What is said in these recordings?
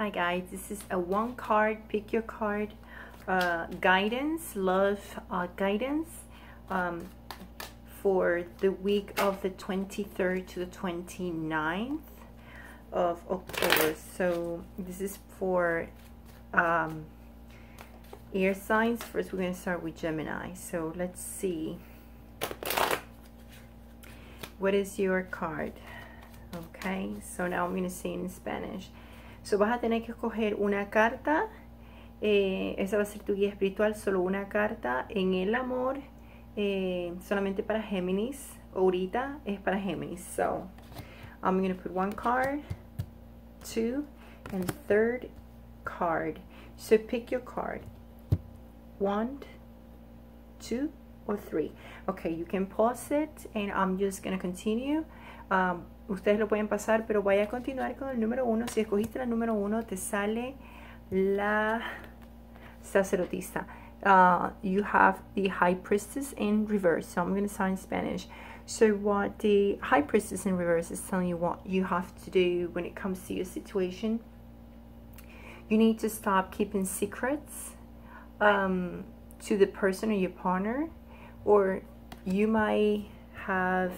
Hi guys, this is a one card, pick your card, guidance, love guidance for the week of the 23rd to the 29th of October. So this is for air signs. First we're going to start with Gemini. So let's see. What is your card? Okay, so now I'm going to say in Spanish. So vas a tener que escoger una carta. Esa va a ser tu guía espiritual. Solo una carta en el amor. Solamente para Géminis. Ahorita es para Géminis. So I'm going to put one card, two, and third card. So pick your card. 1, 2, or 3. Okay, you can pause it and I'm just going to continue. Ustedes lo pueden pasar, pero vaya a continuar con el número 1. Si escogiste la número 1, te sale la sacerdotisa. You have the High Priestess in reverse. So I'm going to start in Spanish. So what the High Priestess in reverse is telling you what you have to do when it comes to your situation. You need to stop keeping secrets to the person or your partner. Or you might have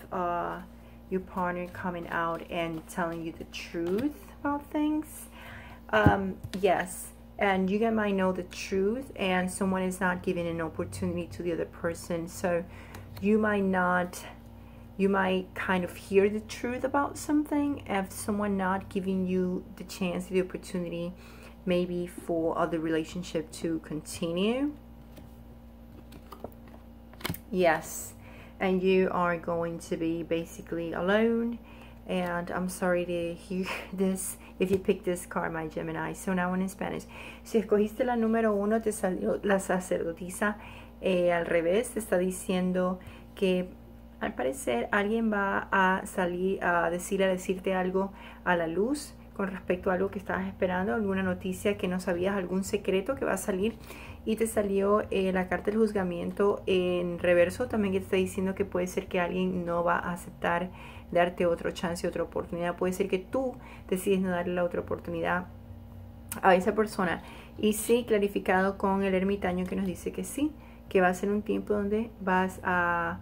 your partner coming out and telling you the truth about things. Yes, and you guys might know the truth and someone is not giving an opportunity to the other person. So you might kind of hear the truth about something if someone not giving you the chance, the opportunity, maybe for the relationship to continue. Yes, and you are going to be basically alone. And I'm sorry to hear this if you pick this card, my Gemini. So now in Spanish. Si escogiste la número 1, te salió la sacerdotisa al revés. Te está diciendo que al parecer alguien va a salir a decirte algo a la luz con respecto a algo que estabas esperando, alguna noticia que no sabías, algún secreto que va a salir. Y te salió la carta del juzgamiento en reverso, también que te está diciendo que puede ser que alguien no va a aceptar darte otra chance, otra oportunidad. Puede ser que tú decides no darle la otra oportunidad a esa persona. Y sí, clarificado con el ermitaño que nos dice que sí, que va a ser un tiempo donde vas a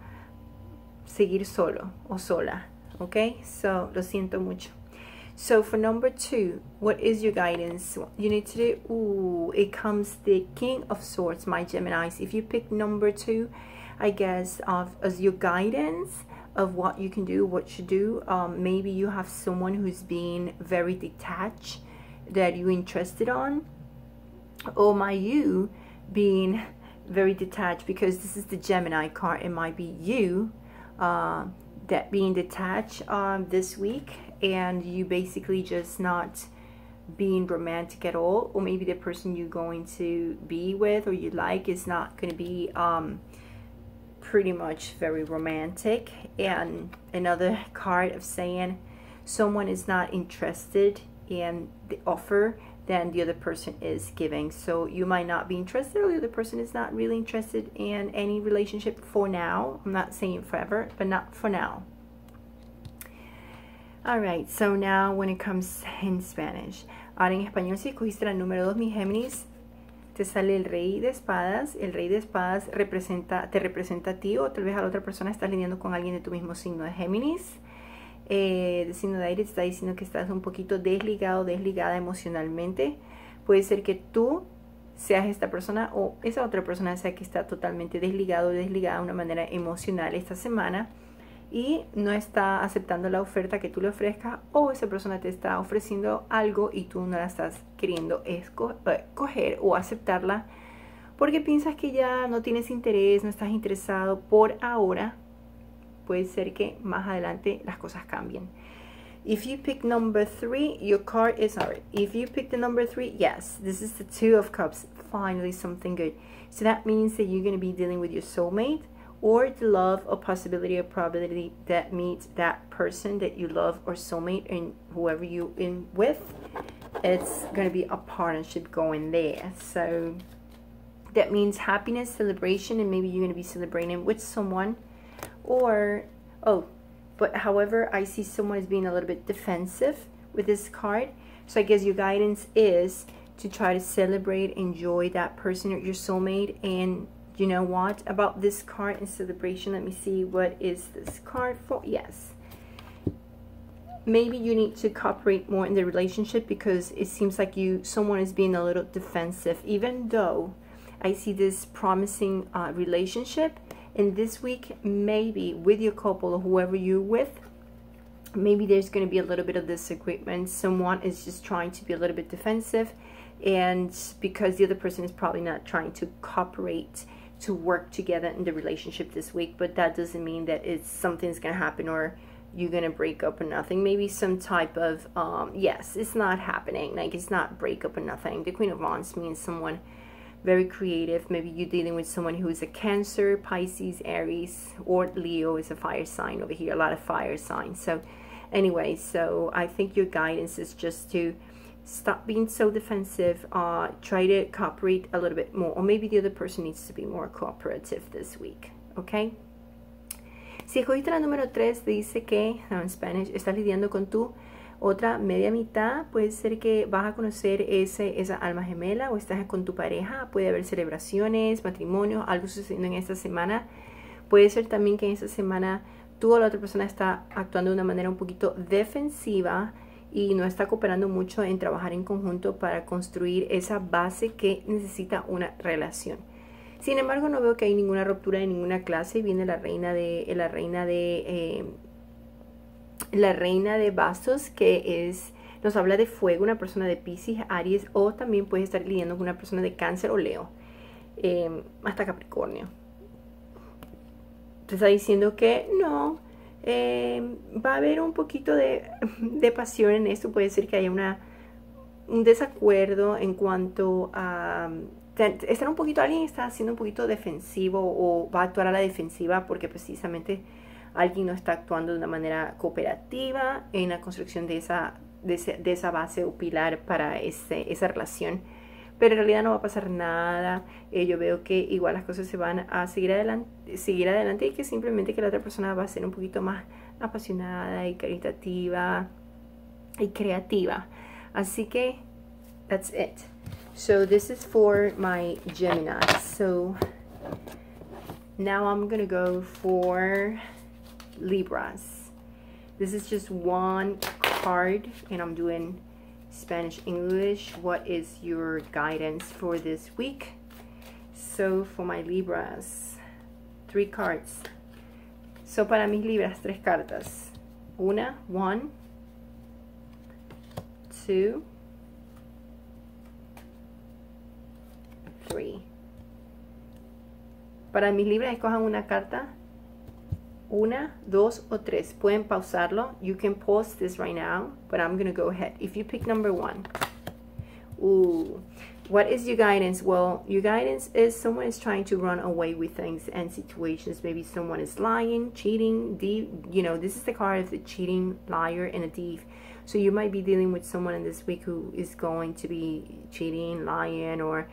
seguir solo o sola. Ok, so lo siento mucho. So for number 2, what is your guidance? You need to do, ooh, it comes the King of Swords, my Geminis. If you pick number 2, I guess, as your guidance of what you can do, what you do, maybe you have someone who's being very detached that you're interested on, or might you being very detached, because this is the Gemini card. It might be you that being detached this week, and you basically just not being romantic at all, or maybe the person you're going to be with or you like is not going to be pretty much very romantic. And another card of saying someone is not interested in the offer than the other person is giving. So you might not be interested, or the other person is not really interested in any relationship for now. I'm not saying forever, but not for now. Alright, so now when it comes in Spanish. Ahora en español, si escogiste la número 2, mi Géminis, te sale el Rey de Espadas. El Rey de Espadas te representa a ti, o tal vez a la otra persona. Estás lidiando con alguien de tu mismo signo de Géminis. De signo de aire, te está diciendo que estás un poquito desligado, desligada emocionalmente. Puede ser que tú seas esta persona o esa otra persona sea que está totalmente desligado, desligada de una manera emocional esta semana y no está aceptando la oferta que tú le ofrezcas, o esa persona te está ofreciendo algo y tú no la estás queriendo coger o aceptarla porque piensas que ya no tienes interés, no estás interesado por ahora. Puede ser que más adelante las cosas cambien. If you pick number 3, your card is alright. If you pick the number 3, yes, this is the 2 of Cups. Finally, something good. So that means that you're going to be dealing with your soulmate, or the love or possibility or probability that meets that person that you love or soulmate, and whoever you're in with, it's going to be a partnership going there. So that means happiness, celebration, and maybe you're going to be celebrating with someone. Or, but however, I see someone is being a little bit defensive with this card. So I guess your guidance is to try to celebrate, enjoy that person or your soulmate. And you know what about this card in celebration? Let me see, what is this card for? Yes, maybe you need to cooperate more in the relationship, because it seems like someone is being a little defensive, even though I see this promising relationship. And this week, maybe with your couple or whoever you're with, maybe there's going to be a little bit of disagreement. Someone is just trying to be a little bit defensive, and because the other person is probably not trying to cooperate to work together in the relationship this week. But that doesn't mean that something's going to happen or you're going to break up or nothing. Maybe some type of, yes, it's not happening. Like, it's not break up or nothing. The Queen of Wands means someone very creative. Maybe you're dealing with someone who is a Cancer, Pisces, Aries, or Leo is a fire sign over here. A lot of fire signs. So anyway, so I think your guidance is just to stop being so defensive. Try to cooperate a little bit more, or maybe the other person needs to be more cooperative this week. Okay. Si escogiste la número 3, dice que, en Spanish, estás lidiando con tu otra media mitad. Puede ser que vas a conocer esa alma gemela, o estás con tu pareja. Puede haber celebraciones, matrimonios, algo sucediendo en esta semana. Puede ser también que en esta semana tú o la otra persona está actuando de una manera un poquito defensiva y no está cooperando mucho en trabajar en conjunto para construir esa base que necesita una relación. Sin embargo, no veo que hay ninguna ruptura de ninguna clase. Viene la reina de bastos, que nos habla de fuego, una persona de Piscis, Aries, o también puedes estar lidiando con una persona de Cáncer o Leo, hasta Capricornio. Te está diciendo que no, va a haber un poquito de pasión en esto. Puede ser que haya un desacuerdo en cuanto a alguien está siendo un poquito defensivo o va a actuar a la defensiva porque precisamente alguien no está actuando de una manera cooperativa en la construcción de esa base o pilar para esa relación. Pero en realidad no va a pasar nada. Yo veo que igual las cosas se van a seguir adelante, y que simplemente que la otra persona va a ser un poquito más apasionada y caritativa y creativa. Así que that's it. So this is for my Gemini. So now I'm gonna go for Libras. This is just one card, and I'm doing Spanish, English. What is your guidance for this week? So for my Libras, 3 cards. So para mis Libras, 3 cartas. 1, 2, 3. Para mis Libras, escojan una carta. 1, 2 o 3. Pueden pausarlo. You can pause this right now, but I'm going to go ahead. If you pick number 1. Ooh. What is your guidance? Well, your guidance is someone is trying to run away with things and situations. Maybe someone is lying, cheating, this is the card of the cheating, liar, and a thief. So you might be dealing with someone in this week who is going to be cheating, lying, or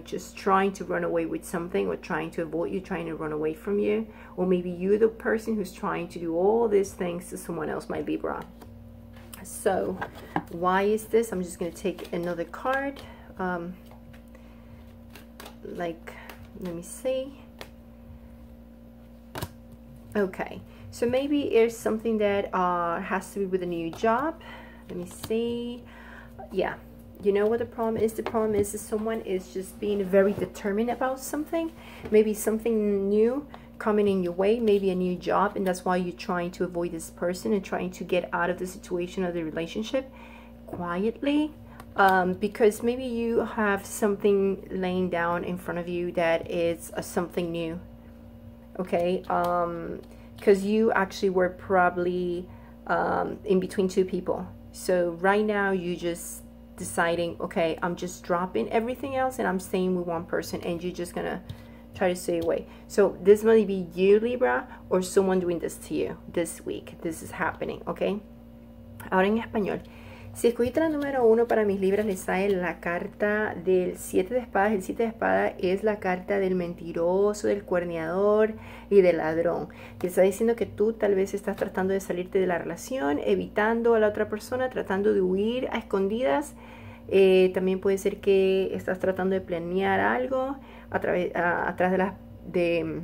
just trying to run away with something, or trying to avoid you, trying to run away from you. Or maybe you're the person who's trying to do all these things to someone else, my Libra. So why is this? I'm just going to take another card. Let me see. Okay, so maybe it's something that has to be with a new job. Let me see. Yeah, you know what the problem is? The problem is that someone is just being very determined about something. Maybe something new coming in your way, maybe a new job, and that's why you're trying to avoid this person and trying to get out of the situation or the relationship quietly. Because maybe you have something laying down in front of you that is something new. Okay, because you actually were probably in between 2 people. So right now you just deciding, okay, I'm just dropping everything else and I'm staying with one person, and you're just gonna try to stay away. So this might be you, Libra, or someone doing this to you this week. This is happening, okay? Ahora en español. Si escogiste la número 1, para mis libras les sale la carta del 7 de espadas. El 7 de espadas es la carta del mentiroso, del cuerneador y del ladrón. Que está diciendo que tú tal vez estás tratando de salirte de la relación, evitando a la otra persona, tratando de huir a escondidas. También puede ser que estás tratando de planear algo atrás de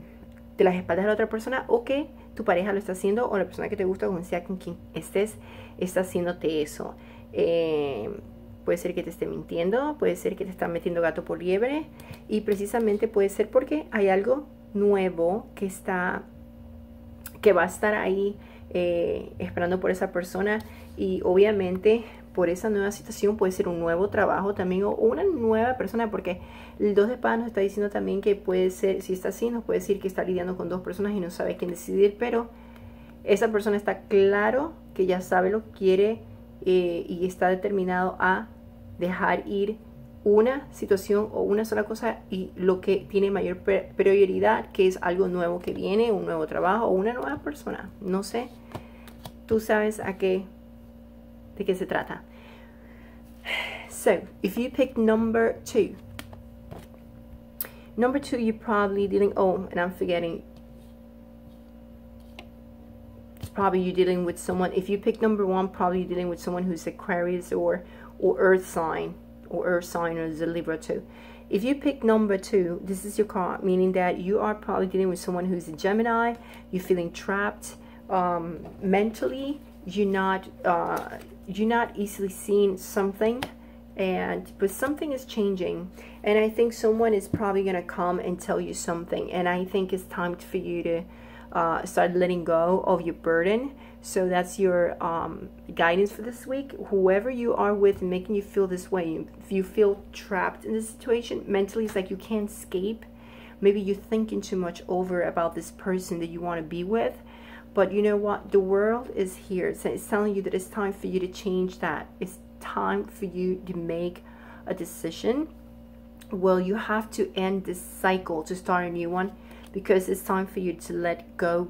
las espaldas de la otra persona, o que tu pareja lo está haciendo, o la persona que te gusta, como sea con quien estés, está haciéndote eso. Puede ser que te esté mintiendo, puede ser que te está metiendo gato por liebre, y precisamente puede ser porque hay algo nuevo que va a estar ahí esperando por esa persona, y obviamente por esa nueva situación puede ser un nuevo trabajo también, o una nueva persona, porque el 2 de espadas nos está diciendo también que puede ser, si está así, nos puede decir que está lidiando con 2 personas y no sabe quién decidir, pero esa persona está claro que ya sabe lo que quiere, y está determinado a dejar ir una situación o una sola cosa, y lo que tiene mayor prioridad, que es algo nuevo que viene, un nuevo trabajo o una nueva persona. No sé, tú sabes de qué se trata. So, if you pick number 2, you're probably dealing, oh, and I'm forgetting, probably you're dealing with someone. If you pick number 1, probably you're dealing with someone who's Aquarius or earth sign, or the Libra too. If you pick number 2, this is your card, meaning that you are probably dealing with someone who's a Gemini. You're feeling trapped mentally. You're not easily seeing something, but something is changing, and I think someone is probably gonna come and tell you something, and I think it's time for you to start letting go of your burden. So that's your guidance for this week. Whoever you are with making you feel this way, if you feel trapped in this situation mentally, it's like you can't escape. Maybe you're thinking too much over about this person that you want to be with, but you know what, the world is here. It's telling you that it's time for you to change that. It's time for you to make a decision. Well, you have to end this cycle to start a new one, because it's time for you to let go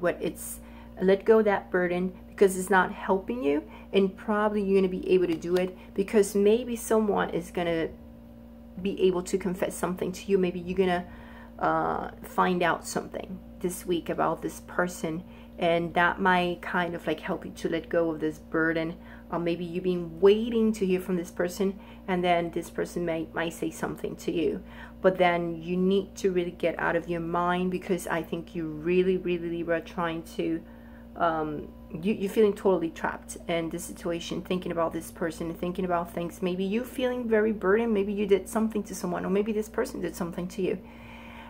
that burden, because it's not helping you, and probably you're going to be able to do it because maybe someone is going to be able to confess something to you. Maybe you're going to find out something this week about this person, and that might kind of like help you to let go of this burden. Or maybe you've been waiting to hear from this person, and then this person might say something to you, but then you need to really get out of your mind, because I think you really Libra, trying to you're feeling totally trapped in this situation, thinking about this person, thinking about things. Maybe you feeling very burdened. Maybe you did something to someone, or maybe this person did something to you,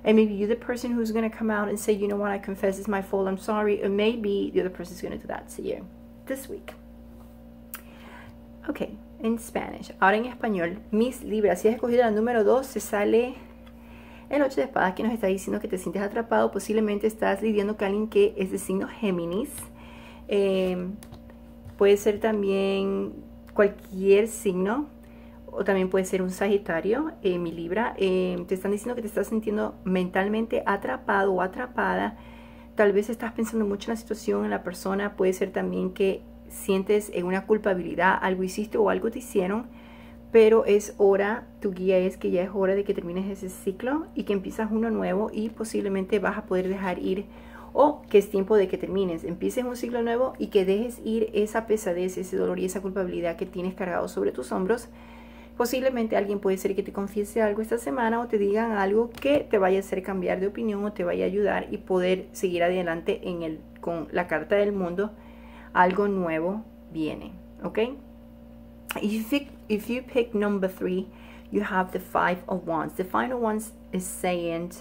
and maybe you're the person who's going to come out and say, you know what, I confess, it's my fault, I'm sorry. Or maybe the other person is going to do that to you this week. Ok, en Spanish. Ahora en español, mis libras, si has escogido la número 2, se sale el 8 de espadas, que nos está diciendo que te sientes atrapado. Posiblemente estás lidiando con alguien que es de signo Géminis. Puede ser también cualquier signo, o también puede ser un Sagitario, mi libra. Te están diciendo que te estás sintiendo mentalmente atrapado o atrapada. Tal vez estás pensando mucho en la situación, en la persona. Puede ser también que sientes una culpabilidad, algo hiciste o algo te hicieron, pero es hora, tu guía es que ya es hora de que termines ese ciclo y que empiezas uno nuevo, y posiblemente vas a poder dejar ir, o que es tiempo de que termines, empieces un ciclo nuevo y que dejes ir esa pesadez, ese dolor y esa culpabilidad que tienes cargado sobre tus hombros. Posiblemente alguien puede ser que te confiese algo esta semana, o te digan algo que te vaya a hacer cambiar de opinión, o te vaya a ayudar y poder seguir adelante con la carta del mundo. Algo nuevo viene, ¿ok? If you pick number 3, you have the 5 of Wands. The 5 of Wands is saying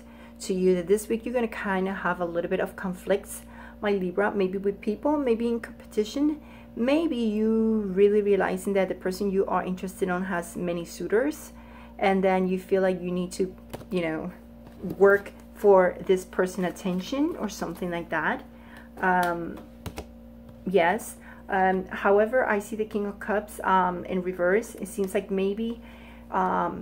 to you that this week you're going to kind of have a little bit of conflicts, my Libra, maybe with people, maybe in competition, maybe you really realizing that the person you are interested in has many suitors, and then you feel like you need to, you know, work for this person's attention or something like that. Yes. However, I see the King of Cups in reverse. It seems like maybe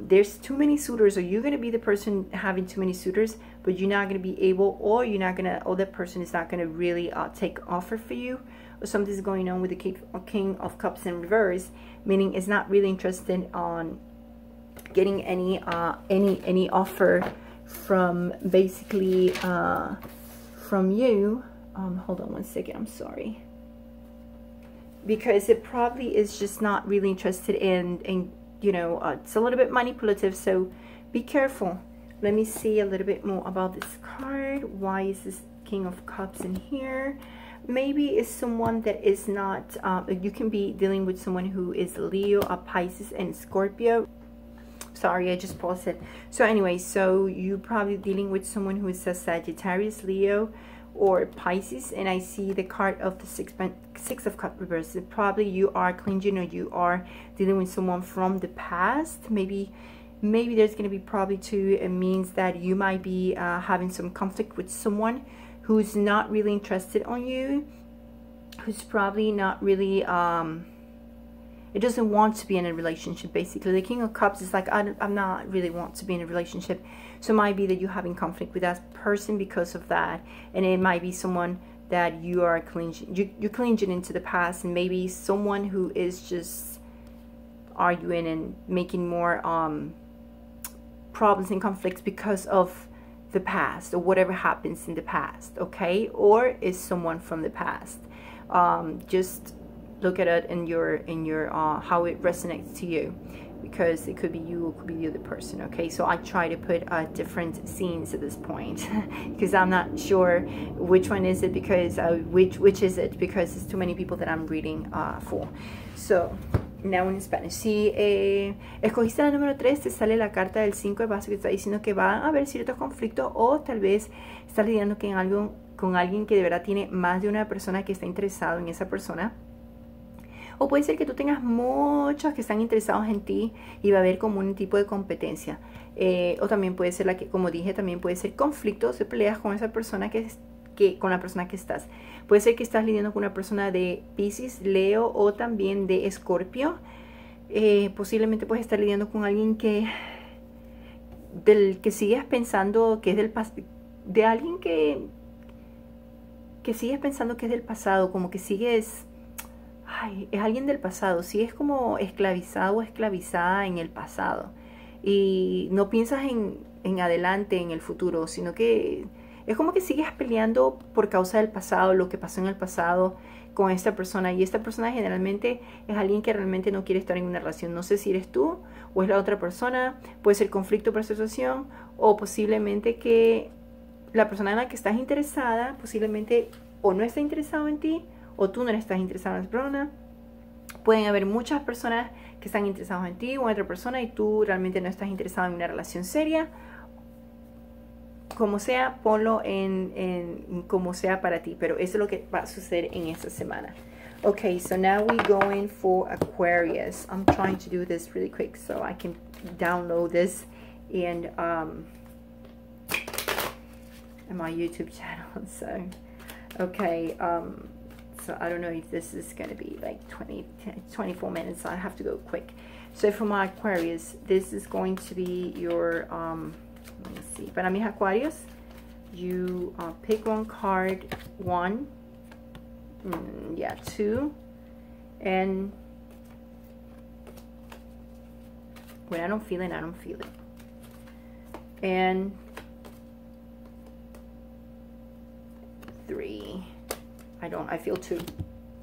there's too many suitors, or you're going to be the person having too many suitors, but you're not going to be able, or you're not going to, or that person is not going to really take offer for you, or something's going on with the King of Cups in reverse, meaning it's not really interested on getting any offer from basically from you. Hold on one second, I'm sorry, because it probably is just not really interested in you know, it's a little bit manipulative, so be careful. Let me see a little bit more about this card. Why is this King of Cups in here? Maybe it's someone that is not, you can be dealing with someone who is Leo, a Pisces, and Scorpio. Sorry, I just paused it. So anyway, so you're probably dealing with someone who is a Sagittarius, Leo, or Pisces, and I see the card of the Six of Cups reversed. Probably you are clinging, or you are dealing with someone from the past. Maybe there's going to be probably too, it means that you might be having some conflict with someone who's not really interested on you, who's probably not really it doesn't want to be in a relationship. Basically, the King of Cups is like, I'm not really want to be in a relationship. So it might be that you're having conflict with that person because of that, and it might be someone that you are clinging, you're clinging into the past, and maybe someone who is just arguing and making more problems and conflicts because of the past, or whatever happens in the past, okay? Or is someone from the past. Just look at it in your how it resonates to you, because it could be you, or it could be the other person, okay? So I try to put different scenes at this point because I'm not sure which one is it, because which is it, because it's too many people that I'm reading for. So now in Spanish. Si escogiste la número 3, te sale la carta del 5 de bastos, que está diciendo que va a haber ciertos conflictos, o tal vez estás lidiando con alguien que de verdad tiene más de una persona que está interesado en esa persona. O puede ser que tú tengas muchos que están interesados en ti y va a haber como un tipo de competencia. O también puede ser, como dije, también puede ser conflictos, de peleas con esa persona con la persona que estás. Puede ser que estás lidiando con una persona de Piscis, Leo, o también de Escorpio. Posiblemente puedes estar lidiando con alguien del que sigues pensando que es del pasado, de alguien que sigues pensando que es del pasado, como que sigues... Ay, es alguien del pasado, sí, es como esclavizado o esclavizada en el pasado, y no piensas en adelante, en el futuro, sino que es como que sigues peleando por causa del pasado, lo que pasó en el pasado con esta persona, y esta persona generalmente es alguien que realmente no quiere estar en una relación. No sé si eres tú o es la otra persona, puede ser conflicto por situación, o posiblemente que la persona en la que estás interesada posiblemente o no está interesado en ti, o tú no estás interesado en esa persona. Pueden haber muchas personas que están interesadas en ti o en otra persona, y tú realmente no estás interesado en una relación seria. Como sea, ponlo en como sea para ti, pero eso es lo que va a suceder en esta semana. Okay, so now we're going for Aquarius. I'm trying to do this really quick so I can download this and in my YouTube channel. So, okay, so I don't know if this is going to be like 24 minutes. I have to go quick. So for my Aquarius, this is going to be your, let me see. Para mis Aquarius, you pick one card, 1, yeah, 2, and when I don't feel it, I don't feel it. And 3. I feel 2.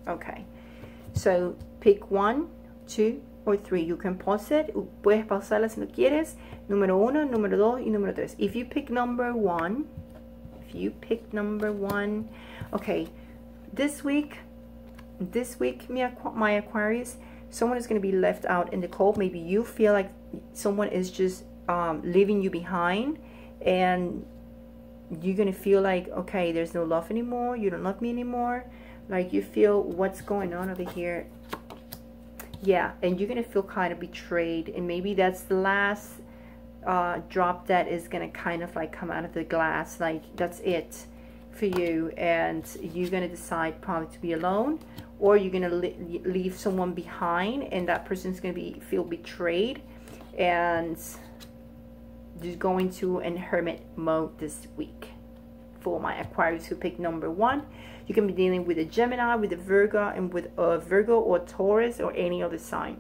Okay, so pick 1, 2, or 3. You can pause it. Puedes pausarla si no quieres. Número 1, número 2 y número 3. If you pick number 1, okay, this week my Aquarius, someone is going to be left out in the cold. Maybe you feel like someone is just leaving you behind, and you're gonna feel like, okay, there's no love anymore, you don't love me anymore, like you feel what's going on over here. Yeah, and you're gonna feel kind of betrayed, and maybe that's the last drop that is gonna kind of like come out of the glass, like that's it for you, and you're gonna decide probably to be alone, or you're gonna leave someone behind, and that person's gonna feel betrayed, and just going to in hermit mode this week. For my Aquarius who picked number 1, you can be dealing with a Gemini, with a Virgo, and with a Virgo or Taurus or any other sign.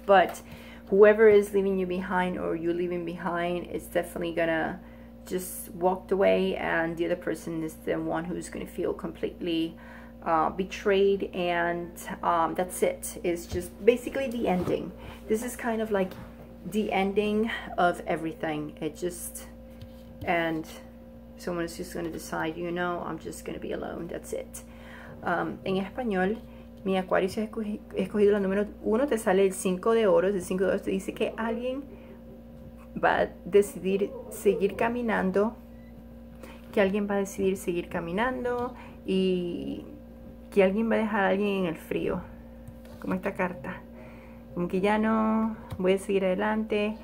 But whoever is leaving you behind or you leaving behind is definitely gonna just walk away, and the other person is the one who's gonna feel completely betrayed, and that's it. It's just basically the ending. This is kind of like the ending of everything. It just, and someone is just going to decide, you know, I'm just going to be alone, that's it. En español, mi Acuario, si has escogido la número 1, te sale el 5 de oros. El 5 de oros te dice que alguien va a decidir seguir caminando, y que alguien va a dejar a alguien en el frío, como esta carta, como que ya no voy a seguir adelante.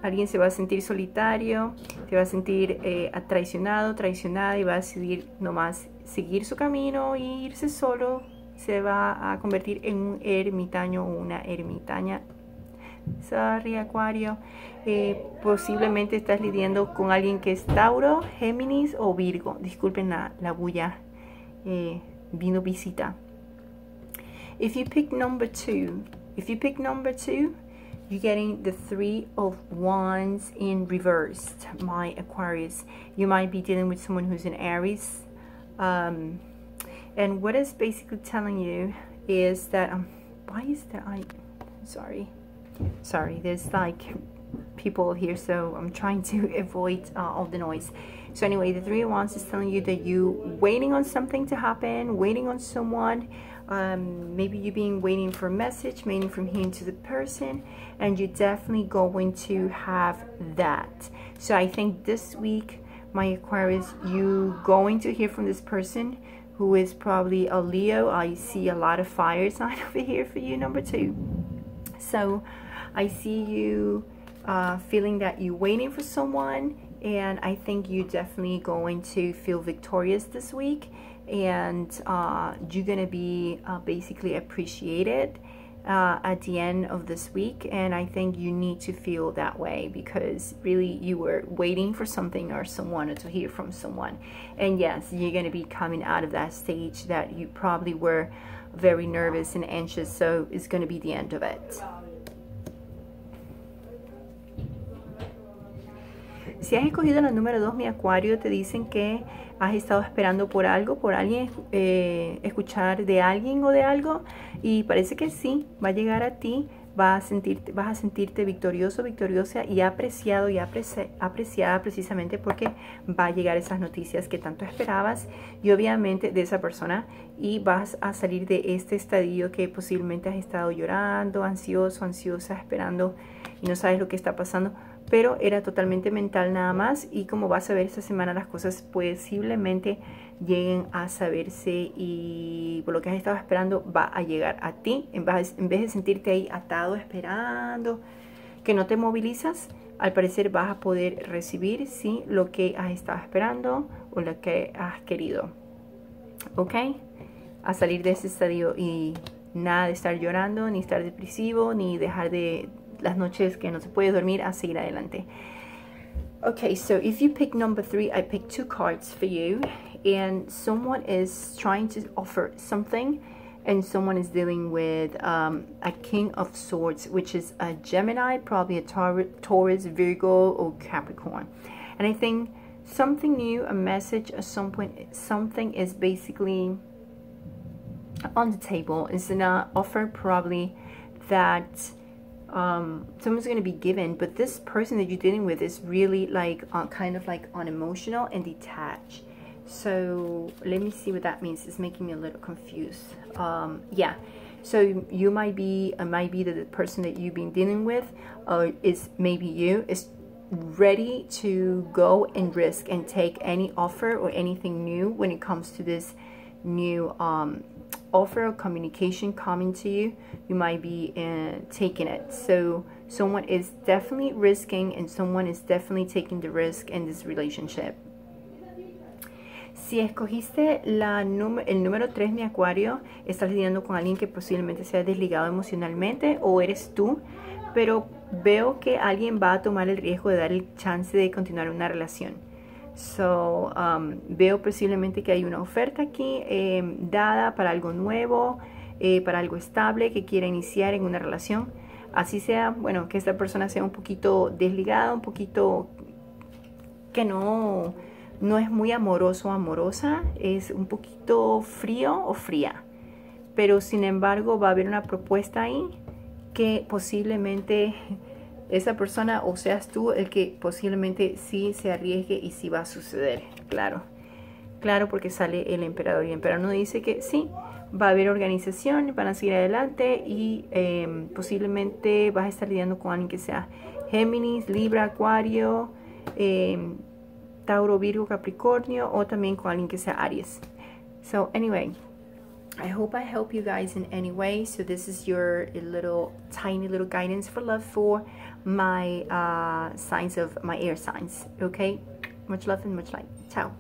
Alguien se va a sentir solitario, se va a sentir traicionado, traicionada, y va a decidir nomás seguir su camino e irse solo. Se va a convertir en un ermitaño o una ermitaña. Sorry, Acuario. Posiblemente estás lidiando con alguien que es Tauro, Géminis o Virgo. Disculpen la bulla. Vino visita. If you pick number 2, you're getting the 3 of Wands in reversed, my Aquarius. You might be dealing with someone who's an Aries. And what it's basically telling you is that, why is there, sorry, there's like people here, so I'm trying to avoid all the noise. So anyway, the 3 of Wands is telling you that you're waiting on something to happen, waiting on someone. Maybe you've been waiting for a message, waiting from him to the person, and you're definitely going to have that. So I think this week, my Aquarius, you're going to hear from this person who is probably a Leo. I see a lot of fire sign over here for you, number 2. So I see you feeling that you're waiting for someone, and I think you're definitely going to feel victorious this week. And you're gonna be basically appreciated at the end of this week, and I think you need to feel that way, because really you were waiting for something or someone, or to hear from someone. And yes, you're gonna be coming out of that stage that you probably were very nervous and anxious, so it's gonna be the end of it. Si has escogido la número 2, mi Acuario, te dicen que has estado esperando por algo, por alguien, escuchar de alguien o de algo, y parece que sí, va a llegar a ti, vas a sentirte victorioso, victoriosa y apreciado y apreciada, precisamente porque va a llegar esas noticias que tanto esperabas, y obviamente de esa persona, y vas a salir de este estadio que posiblemente has estado llorando, ansioso, ansiosa, esperando y no sabes lo que está pasando, pero era totalmente mental nada más. Y como vas a ver esta semana, las cosas posiblemente lleguen a saberse, y por lo que has estado esperando va a llegar a ti. En vez de sentirte ahí atado esperando, que no te movilizas, al parecer vas a poder recibir, sí, lo que has estado esperando o lo que has querido. ¿Ok? A salir de ese estadio, y nada de estar llorando, ni estar depresivo, ni dejar de las noches que no se puede dormir, a seguir adelante. Okay, so if you pick number 3, I picked 2 cards for you, and someone is trying to offer something, and someone is dealing with a King of Swords, which is a Gemini, probably a Taurus, Virgo, or Capricorn. And I think something new, a message at some point, something is basically on the table. It's an offer probably that someone's going to be given, but this person that you're dealing with is really like kind of like unemotional and detached. So let me see what that means. It's making me a little confused. Yeah, so you might be the person that you've been dealing with, or is maybe you is ready to go and risk and take any offer or anything new when it comes to this new offer or communication coming to you. You might be taking it. So someone is definitely risking, and someone is definitely taking the risk in this relationship. Si escogiste el número 3, mi Acuario, estás lidiando con alguien que posiblemente sea desligado emocionalmente, o eres tú. pero veo que alguien va a tomar el riesgo de dar el chance de continuar una relación. So, veo posiblemente que hay una oferta aquí dada para algo nuevo, para algo estable que quiera iniciar en una relación. Así sea, bueno, que esta persona sea un poquito desligada, un poquito que no es muy amoroso o amorosa, es un poquito frío o fría. Pero sin embargo va a haber una propuesta ahí que posiblemente esa persona o seas tú el que posiblemente sí se arriesgue y sí va a suceder. Claro, claro, porque sale el emperador y el emperador nos dice que sí, va a haber organización, van a seguir adelante y posiblemente vas a estar lidiando con alguien que sea Géminis, Libra, Acuario, Tauro, Virgo, Capricornio, o también con alguien que sea Aries. So anyway, I hope I help you guys in any way. So this is your tiny little guidance for love for my signs of my air signs. Okay, much love and much light. Ciao.